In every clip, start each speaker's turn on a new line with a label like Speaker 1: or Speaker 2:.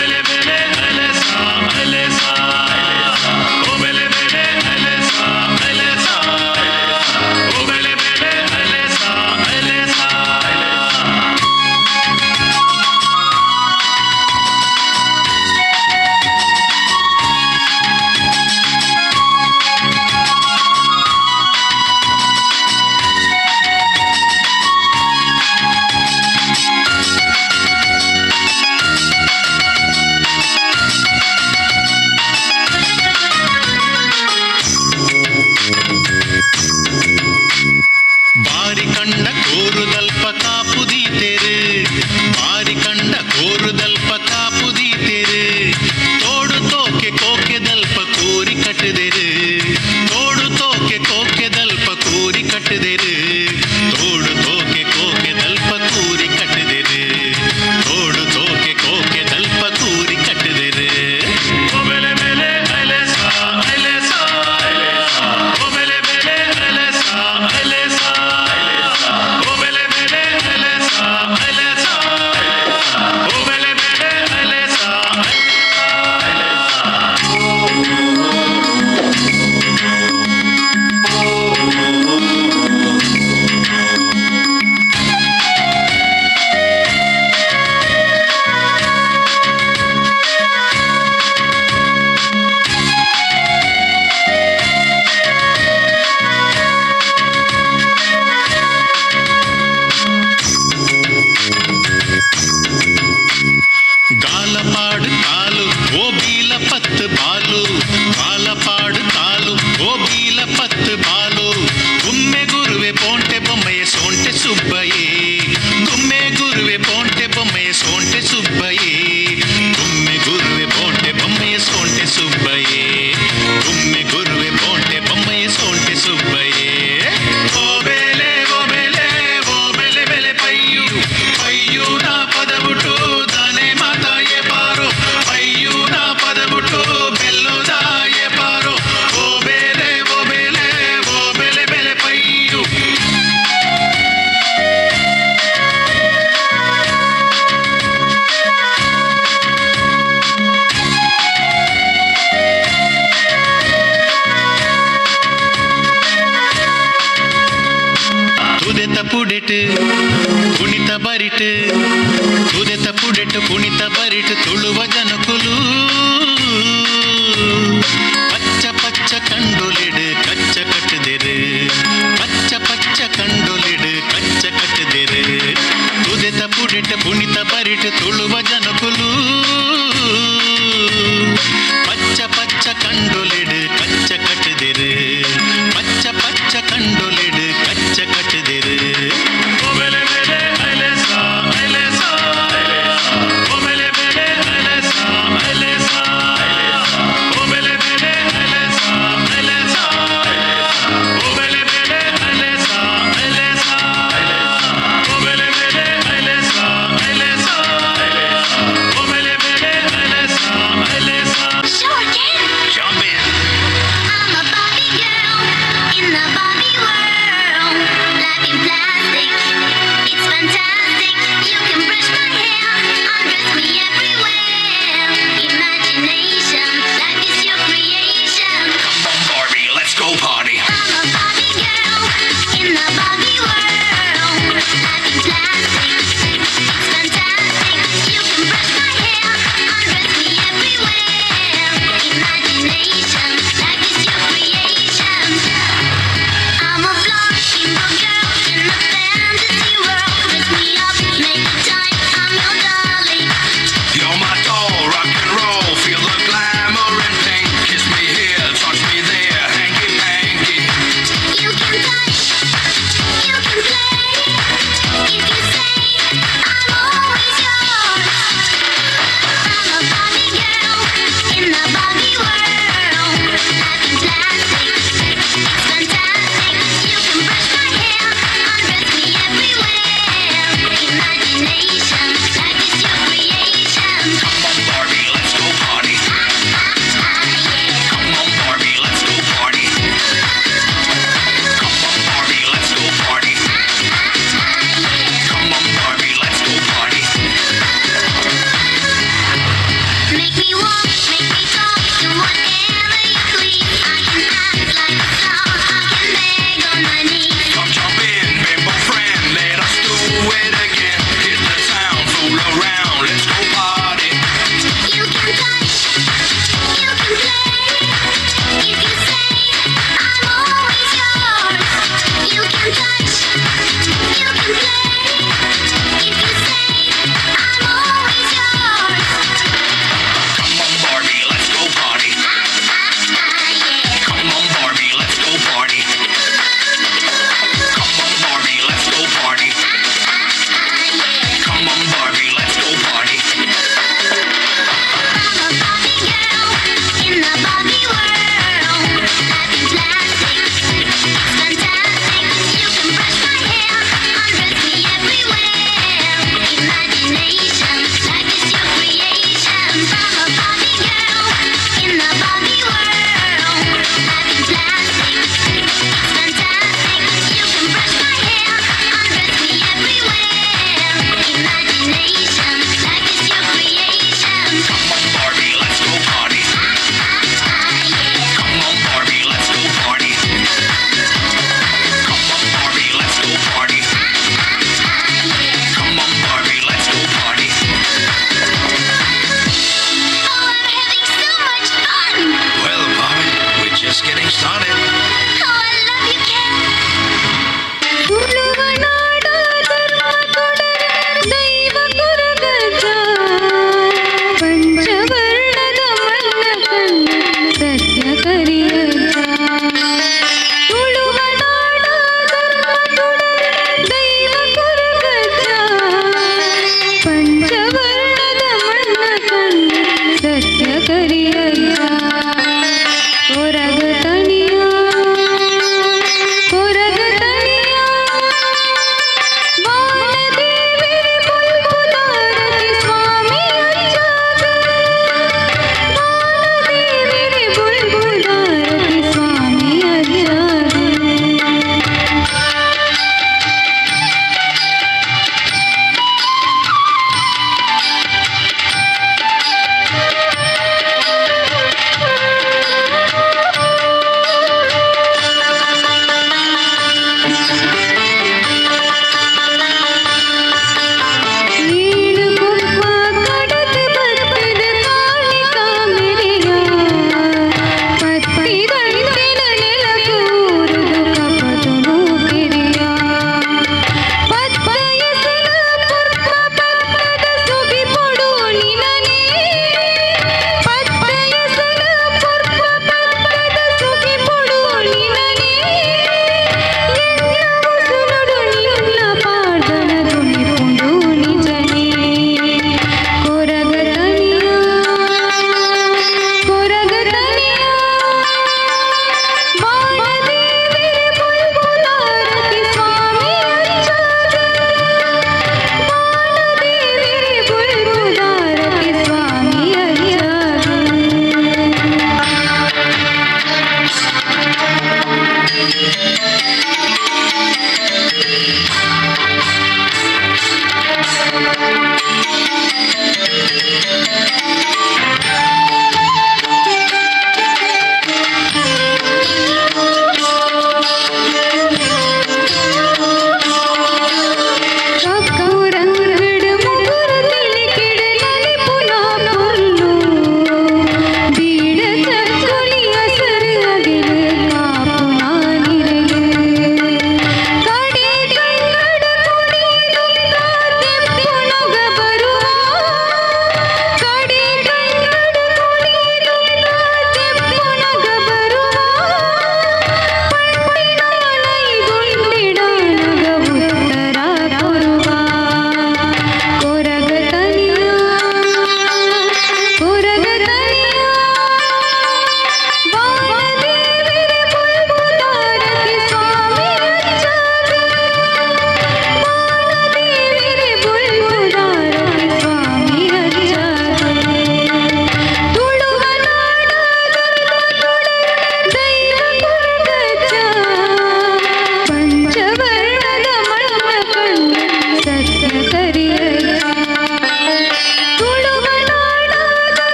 Speaker 1: Bele bele, ಬರಿಟ್ ಕುಣಿತ ಬರಿಟ್ ಕುದೆತ ಪುಡೆಟ್ ಕುಣಿತ ಬರಿಟ್ ತುಳುವ ಜನಕುಲು ಪಚ್ಚ ಪಚ್ಚ ಕಂಡೊಲಿಡ್ ಕಚ್ಚ ಕಟ್ಟದಿರು ಪಚ್ಚ ಪಚ್ಚ ಕಂಡೊಲಿಡ್ ಕಚ್ಚ ಕಟ್ಟದಿರು ಕುದೆತ ಪುಡೆಟ್ ಕುಣಿತ ಬರಿಟ್ ತುಳುವ ಜನಕುಲು ಪಚ್ಚ ಪಚ್ಚ ಕಂಡೊಲಿಡ್ ಕಚ್ಚ ಕಟ್ಟದಿರು ಪಚ್ಚ ಪಚ್ಚ ಕಂಡೊಲಿಡ್ ಕಚ್ಚ ಕಟ್ಟದಿರು ಐಲೆಸಾ ಐಲೆಸಾ ಐಲೆಸಾ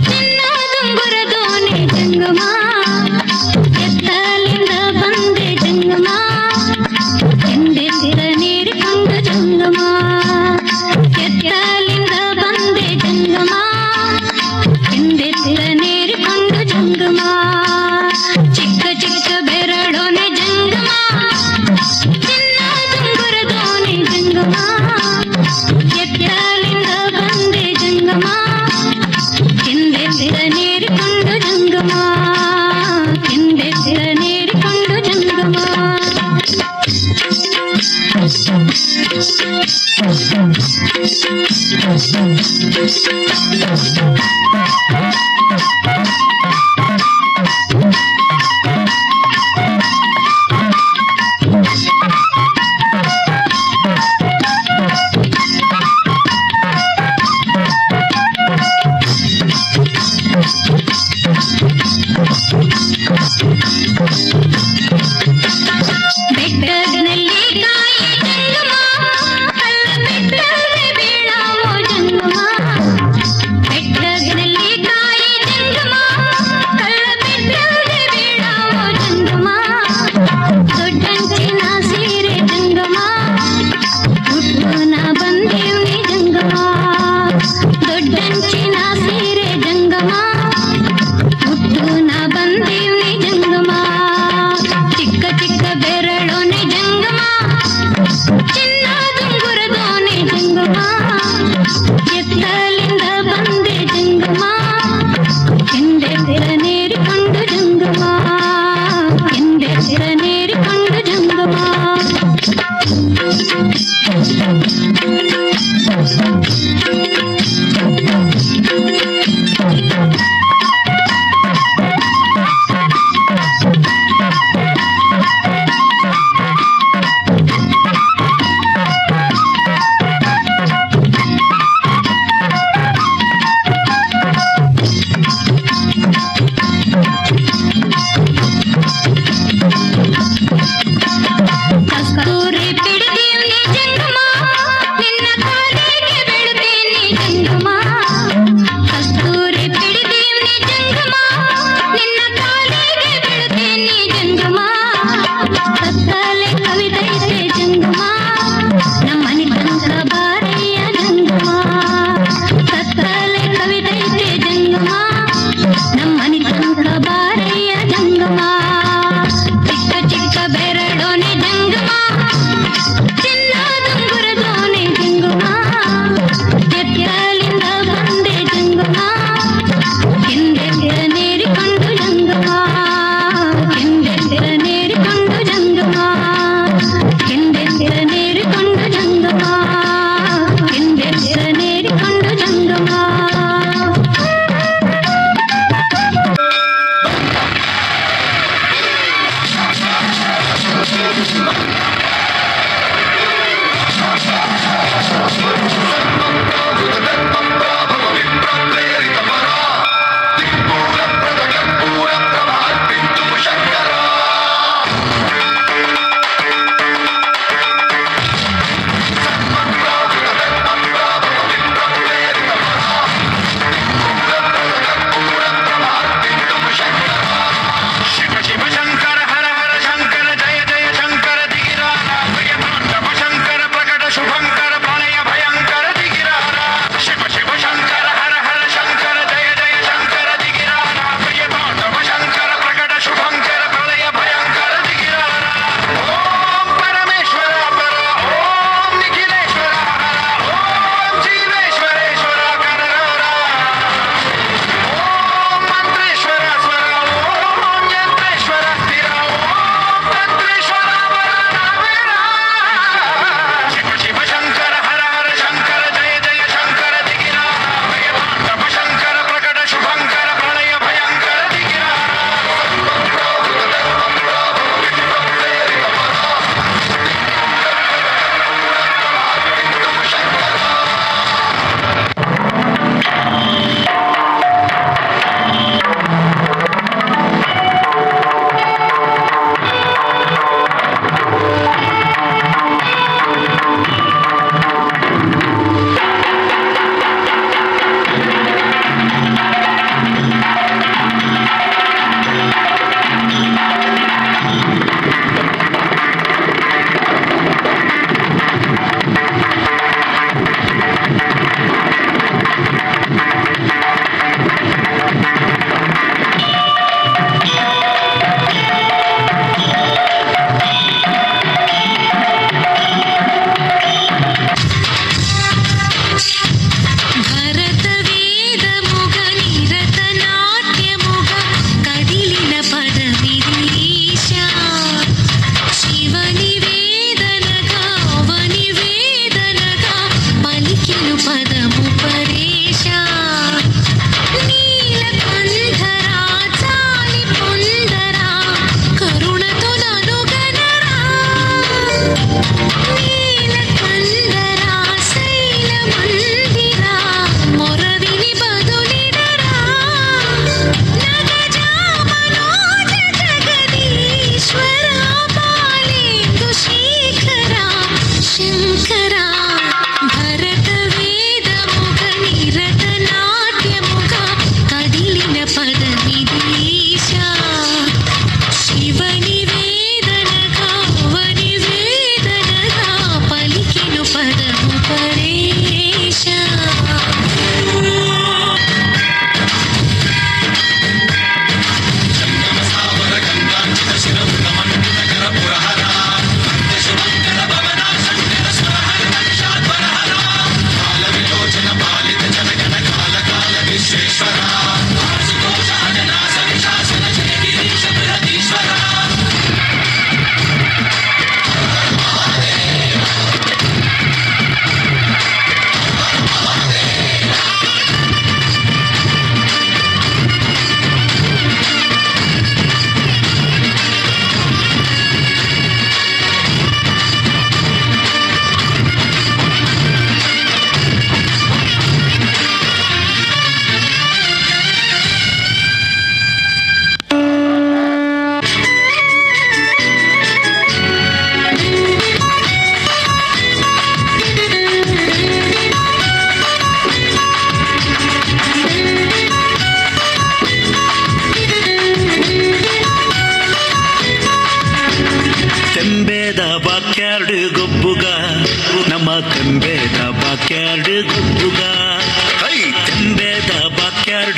Speaker 2: ಚಿನ್ನ ದುಂಗುರ ದೋಣಿ ಜಂಗಮ ಎತ್ತಲಿಂದ ಬಂದೆ ಜಂಗಮ ಎಂದೆತ್ತಿರ ನೀಡಿಕೊಂಡು ಜಂಗಮ ಎತ್ತಲಿಂದ ಬಂದೆ ಜಂಗಮ ಎಂದೆತ್ತಿರ ನೀಡಿಕೊಂಡು ಜಂಗಮ ಚಿಕ್ಕ ಚಿಕ್ಕ ಬೆರಳೋನೆ ಜಂಗಮ ಚಿನ್ನ ದುಂಗುರ ದೋಣಿ ಜಂಗಮ ಎತ್ತಲಿಂದ ಬಂದೆ ಜಂಗಮ ಎಂದೆತ್ತಿರ ನೀಡಿಕೊಂಡು ಜಂಗಮ ಎಂದೆತ್ತಿರ ನೀಡಿಕೊಂಡು ಜಂಗಮ ಬೆಟ್ಟದಲ್ಲಿ ಕಾಯಿ ಜಂಗಮ ಕಲ್ಲ ಬೆಟ್ಟವೇ ಬೀಳಾವೋ ಜಂಗಮ ಬೆಟ್ಟದಲ್ಲಿ ಕಾಯಿ ಜಂಗಮ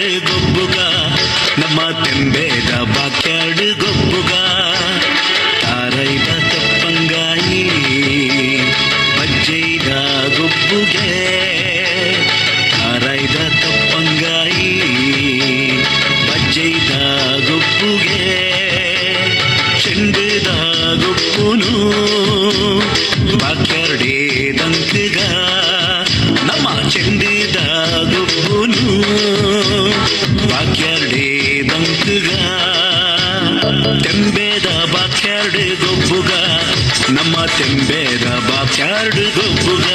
Speaker 1: ಬಾಕ್ಯಾರ್ಡ್ ಗೊಬ್ಬುಗ ನಮ್ಮ ತೆಂಬೇದ ಬಾಕ್ಯಾರ್ಡ್ ಗೊಬ್ಬುಗ ತಾರೈದ ತಪ್ಪಂಗಾಯಿ ಬಜ್ಜೈದ ಗೊಬ್ಬುಗೆ ತಾರೈದ ತಪ್ಪಂಗಾಯಿ ಬಜ್ಜೈದ ಗೊಬ್ಬುಗೆ ಚೆಂಡದ ಗೊಬ್ಬುನು ಬಾಕ್ಯಾರ್ಡೇ ದಂಕಗ ನಮ್ಮ ಚೆಂಡದ ಗೊಬ್ಬುನು ಬಾಕ್ಯಾರ್ಡೇ ದಂಕಗ ತೆಂಬೇದ ಬಾಕ್ಯಾರ್ಡ್ ಗೊಬ್ಬುಗ ನಮ್ಮ ತೆಂಬೇದ ಬಾಕ್ಯಾರ್ಡ್ ಗೊಬ್ಬುಗ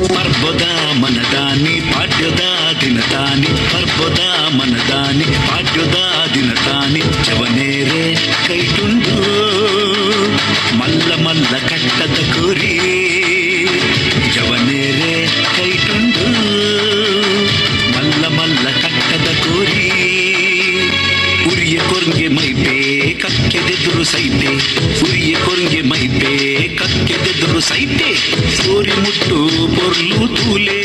Speaker 1: ಪರ್ಬದ ಮನದಾನಿ ಪಾಡ್ಯದ ದಿನತಾನಿ ಪರ್ಬದ ಮನದಾನಿ ಪಾಡ್ಯದ ದಿನತಾನಿ ಚವನೇರೆ ಕೈಟುಂಡು ಮಲ್ಲ ಮಲ್ಲ ಕಟ್ಟದ ಕುರಿ ಜವನೇರೆ ಕೈಟುಂಡು ಮಲ್ಲ ಮಲ್ಲ ಕಟ್ಟದ ಕುರಿ ಉರಿಯ ಕೊರ್ಗೆ ಮೈಪೆ ಕಕ್ಕೆದೆದುರು ಸೈತೆ ಉರಿಯ ಕೊರ್ಗೆ ಮೈಪೆ ಕಕ್ಕೆದೆದುರು ಸೈತೆ ಸೂರಿ ಮುಟ್ಟು ಪೊರ್ಲು ತೂಲೆ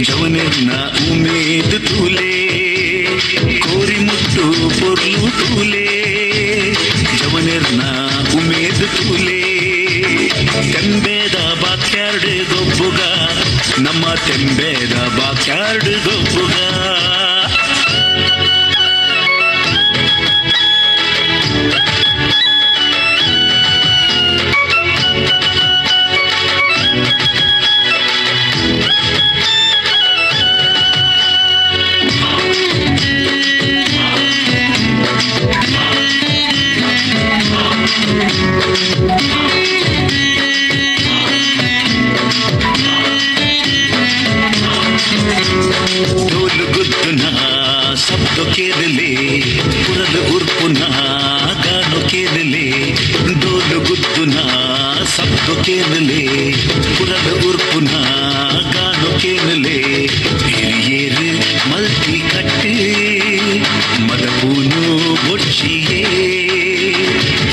Speaker 1: ಜವನೆರ್ನ ಉಮೇದ್ ತೂಲೆ ಕೋರಿ ಮುಟ್ಟು ಪೊರ್ಲು ತೂಲೆ ಜವನೆರ್ನ ಉಮೇದ್ ತೂಲೆ ತೆಂಬೇದ ಬಾಕ್ಯಾರ್ಡ್ ಗೊಬ್ಬುಗ ನಮ್ಮ ತೆಂಬೇದ ಬಾಕ್ಯಾರ್ಡ್ ಗೊಬ್ಬುಗ ಡೋಲು ಗುದ್ದುನ ಶಬ್ದ ಕೇಳಲೆ ಪುರದ ಉರ್ಪುನ ಗಾನು ಕೇಳಲೆ ಡೋಲು ಗುದ್ದುನ ಶಬ್ದ ಕೇಳಲೆ ಪುರದ ಉರ್ಪುನ ಗಾನು ಕೇಳಲೆ ಹಿರಿಯೇರು ಮಲ್ತಿ ಕಟ್ಟಿ ಮದಪೂನು ಬೊಚ್ಚಿಯೇ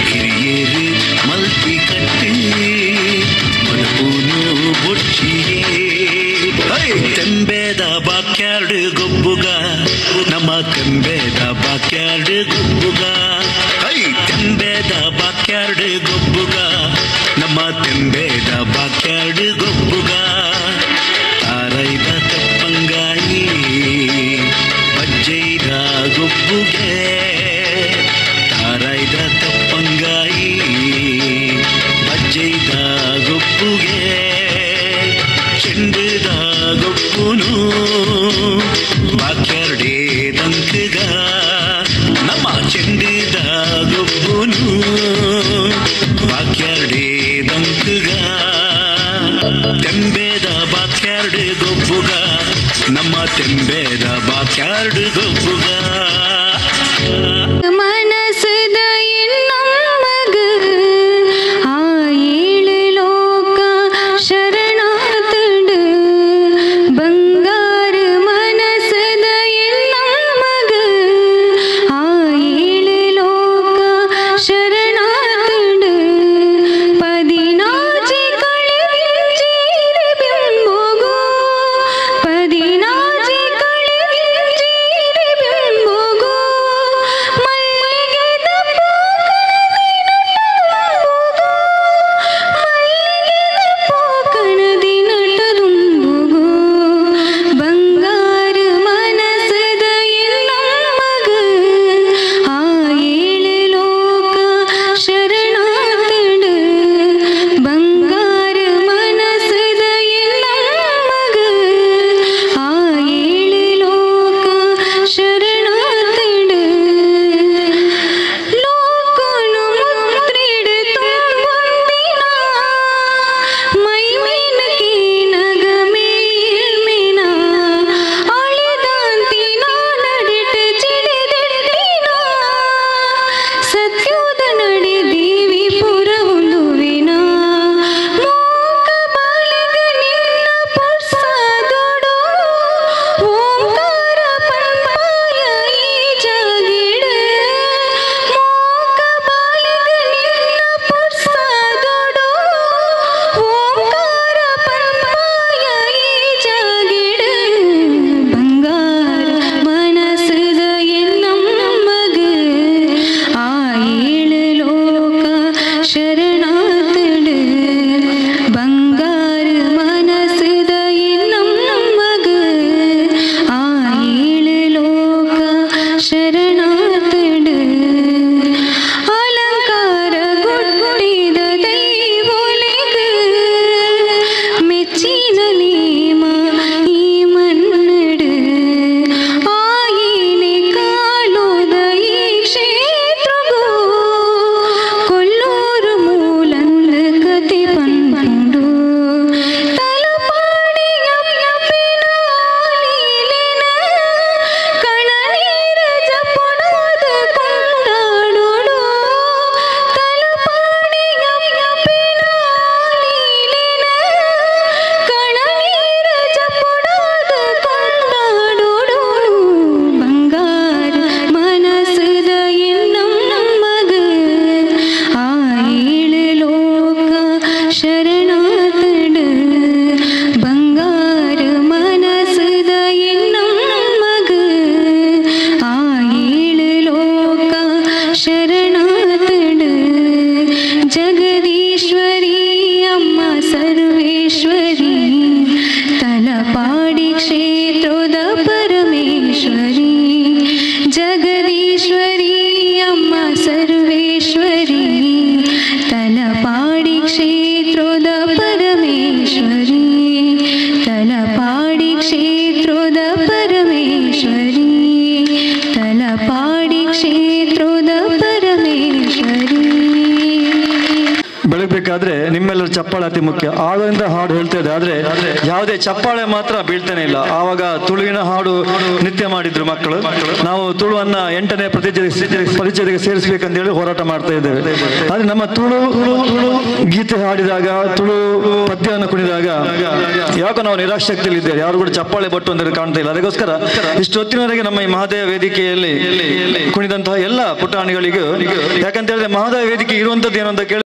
Speaker 1: ಹಿರಿಯೇರು ಮಲ್ತಿ ಕಟ್ಟಿ ಮದಪೂನು ಬೊಚ್ಚಿಯೇ ತೆಂಬೇದ ಬಾಕ್ಯಾರ್ಡ್ ಗೊಬ್ಬುಗ ನಮ್ಮ ತೆಂಬೇದ ಬಾಕ್ಯಾರ್ಡ್ ಗೊಬ್ಬುಗ ತೆಂಬೇದ ಬಾಕ್ಯಾರ್ಡ್ ಗೊಬ್ಬುಗ ನಮ್ಮ ತೆಂಬೇದ ಬಾಕ್ಯಾರ್ಡ್ ಗೊಬ್ಬುಗ ತಾರೈದ ತಪ್ಪಂಗಾಯಿ ಬಜ್ಜೈದ ಗೊಬ್ಬುಗೆ ತಾರೈದ ತಪ್ಪಂಗಾಯಿ ಬಜ್ಜೈದ ಗೊಬ್ಬುಗೆ ಚೆಂಡದ ಗೊಬ್ಬುನು ಬಾಕ್ಯಾರ್ಡೇ ದಂಕಗ ನಮ್ಮ ಚೆಂಡದ ಗೊಬ್ಬುನು ಬಾಕ್ಯಾರ್ಡೇ ದಂಕಗ ತೆಂಬೇದ ಬಾಕ್ಯಾರ್ಡ್ ಗೊಬ್ಬುಗ ನಮ್ಮ ತೆಂಬೇದ ಬಾಕ್ಯಾರ್ಡ್ ಗೊಬ್ಬುಗ
Speaker 2: ಮನಸದ ಎನ್ನಮ್ಮಗ ಆ ಏಳು ಲೋಕ ಶರಣಾತಡು ಬಂಗಾರ ಮನಸದ ಎನ್ನಮ್ಮಗ ಆ ಏಳು ಲೋಕ ಶರಣಾತಡು ಪದಿನಾಜಿ ಕಳಿಂಜೀರ ಬಿಂಬುಗು ಪದಿನಾಜಿ ಕಳಿಂಜೀರ ಬಿಂಬುಗು
Speaker 3: ಇರ್ಬೇಕಾದ್ರೆ ಚಪ್ಪಾಳೆ ಅತಿ ಮುಖ್ಯ. ಆಗದಿಂದ ಹಾಡು ಹೇಳ್ತಾ ಇದೆ, ಆದ್ರೆ ಯಾವುದೇ ಚಪ್ಪಾಳೆ ಮಾತ್ರ ಬೀಳ್ತಾನೆ ಇಲ್ಲ. ಆವಾಗ ತುಳುವಿನ ಹಾಡು ನಿತ್ಯ ಮಾಡಿದ್ರು ಮಕ್ಕಳು. ನಾವು ತುಳುವನ್ನ 8ನೇ ಪರಿಚಯಕ್ಕೆ ಸೇರಿಸಬೇಕಂತ ಹೇಳಿ ಹೋರಾಟ ಮಾಡ್ತಾ ಇದ್ದೇವೆ. ಆದ್ರೆ ನಮ್ಮ ತುಳು ಗೀತೆ ಹಾಡಿದಾಗ, ತುಳು ಪದ್ಯವನ್ನು ಕುಣಿದಾಗ ಯಾವಾಗ ನಾವು ನಿರಾಶಕ್ತಿಯಲ್ಲಿ ಇದ್ದೇವೆ, ಯಾರು ಕೂಡ ಚಪ್ಪಾಳೆ ಬಟ್ಟು ಅಂದರೆ ಕಾಣ್ತಾ ಇಲ್ಲ. ಅದಕ್ಕೋಸ್ಕರ ಇಷ್ಟೊತ್ತಿನವರೆಗೆ ನಮ್ಮ ಈ ಮಹಾದೇವ ವೇದಿಕೆಯಲ್ಲಿ ಕುಣಿದಂತಹ ಎಲ್ಲ ಪುಟಾಣಿಗಳಿಗೂ, ಯಾಕಂತ ಹೇಳಿದ್ರೆ ಮಹಾದೇವ ವೇದಿಕೆ ಇರುವಂತದ್ದು ಏನು ಅಂತ ಕೇಳಿ